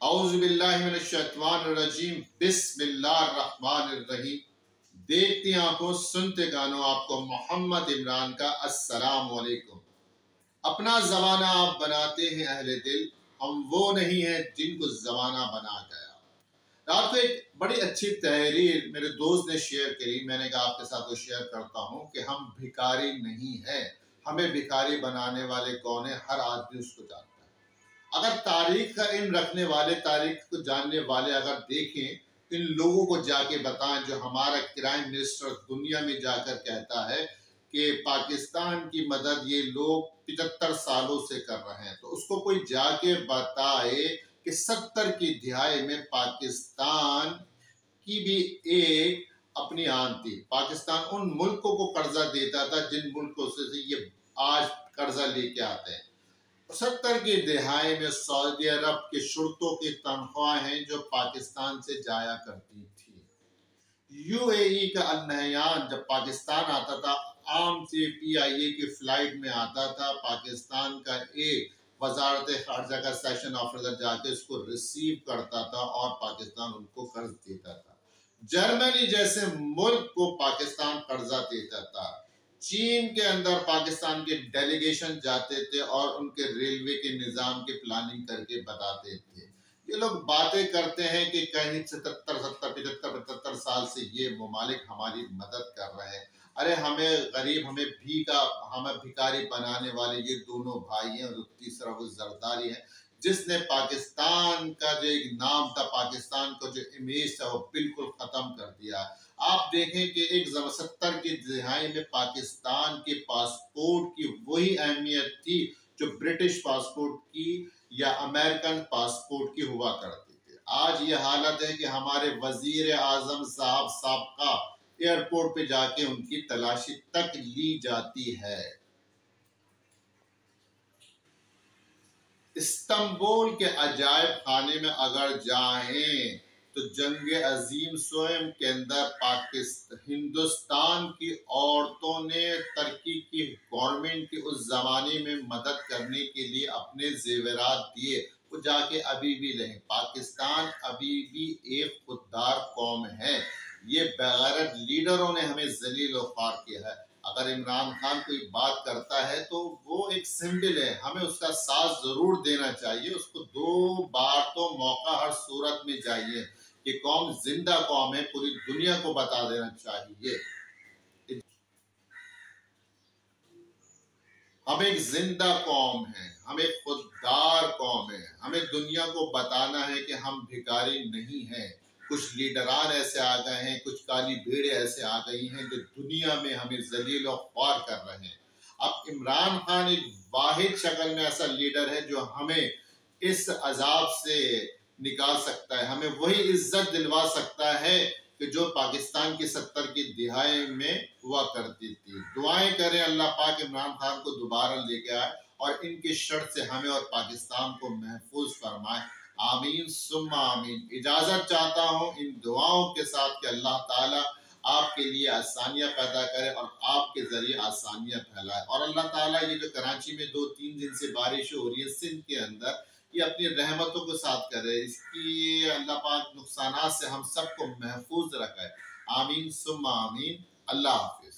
औज़ुबिल्लाहिमिनश्शैतानिर्रजीम बिस्मिल्लाहिर्रहमानिर्रहीम। देखते आंखों सुनते कानों, आपको मोहम्मद इमरान का अस्सलाम वालेकुम। अपना ज़माना आप बनाते हैं अहले दिल, हम वो नहीं हैं जिनको ज़माना बना गया। रात को एक बड़ी अच्छी तहरीर मेरे दोस्त ने शेयर करी, मैंने कहा आपके साथ वो शेयर करता हूँ कि हम भिखारी नहीं हैं, हमें भिखारी बनाने वाले कौन है, हर आदमी उसको जानता है। अगर तारीख का इल्म रखने वाले, तारीख को जानने वाले अगर देखें, इन लोगों को जाके बताएं जो हमारा क्राइम मिनिस्टर दुनिया में जाकर कहता है कि पाकिस्तान की मदद ये लोग 75 सालों से कर रहे हैं, तो उसको कोई जाके बताए कि 70 की दिहाई में पाकिस्तान की भी एक अपनी आन थी। पाकिस्तान उन मुल्कों को कर्जा देता था जिन मुल्कों से ये आज कर्जा लेके आते हैं। 70 की दिहाई में सऊदी अरब के शुर्तों की तनख्वाहें जो पाकिस्तान से जाया करती थी। यूएई का अल नहयान जब पाकिस्तान आता था, आम से पीआईए की फ्लाइट में आता था, पाकिस्तान का एक वजारत खारजा का सेशन ऑफिसर जाके उसको रिसीव करता था और पाकिस्तान उनको कर्ज देता था। जर्मनी जैसे मुल्क को पाकिस्तान कर्जा देता था। चीन के अंदर पाकिस्तान के डेलीगेशन जाते थे और उनके रेलवे के निजाम की प्लानिंग करके बताते थे। ये लोग बातें करते हैं कि कहीं 75 साल से ये ममालिक हमारी मदद कर रहे हैं। अरे हमें गरीब, हमें भिखारी बनाने वाले ये दोनों भाई हैं, और तीसरा वो जरदारी है जिसने पाकिस्तान का जो एक नाम था, पाकिस्तान को जो इमेज था, वो बिल्कुल खत्म कर दिया। आप देखें कि एक 70 की दिहाई में पाकिस्तान के पासपोर्ट की वही अहमियत थी जो ब्रिटिश पासपोर्ट की या अमेरिकन पासपोर्ट की हुआ करती थी। आज ये हालत है कि हमारे वजीर आजम साहब साबका एयरपोर्ट पे जाके उनकी तलाशी तक ली जाती है। इस्तांबुल के अजायब खाने में अगर जाएं तो जंग अजीम स्वयं के अंदर हिंदुस्तान की औरतों ने तरक्की की गवर्नमेंट की उस जमाने में मदद करने के लिए अपने जेवरात दिए, वो जाके अभी भी लें। पाकिस्तान अभी भी एक खुददार कौम है। ये बेगैरत लीडरों ने हमें जलील और ख्वार किया है। अगर इमरान खान कोई बात करता है तो वो एक सिंबल है, हमें उसका साथ जरूर देना चाहिए। उसको 2 बार तो मौका हर सूरत में चाहिए। ये कौम जिंदा कौम है, पूरी दुनिया को बता देना चाहिए हम एक जिंदा कौम है, हम एक खुददार कौम है। हमें दुनिया को बताना है कि हम भिखारी नहीं हैं। कुछ लीडरान ऐसे आ गए हैं, कुछ काली भेड़े ऐसे आ गई हैं जो दुनिया में हमें जलील और ख्वार कर रहे हैं। अब इमरान खान एक वाहिद शक्ल में ऐसा लीडर है जो हमें इस अजाब से निकाल सकता है, हमें वही इज्जत दिलवा सकता है कि जो पाकिस्तान की 70 की दिहाई में हुआ करती थी। दुआएं करें अल्लाह पाक इमरान खान को दोबारा लेके आए और इनके शर से हमें और पाकिस्तान को महफूज फरमाए। आमीन सुम्मा आमीन। इजाजत चाहता हूँ इन दुआओं के साथ कि अल्लाह ताला आपके लिए आसानियां पैदा करे और आपके जरिए आसानियां फैलाए। और अल्लाह ताला ये जो कराची में 2-3 दिन से बारिश हो रही है सिंध के अंदर, ये अपनी रहमतों को साथ करे, इसकी अल्लाह पाक नुकसानात से हम सबको महफूज रखे। आमीन सुम्मा आमीन। अल्लाह हाफिज।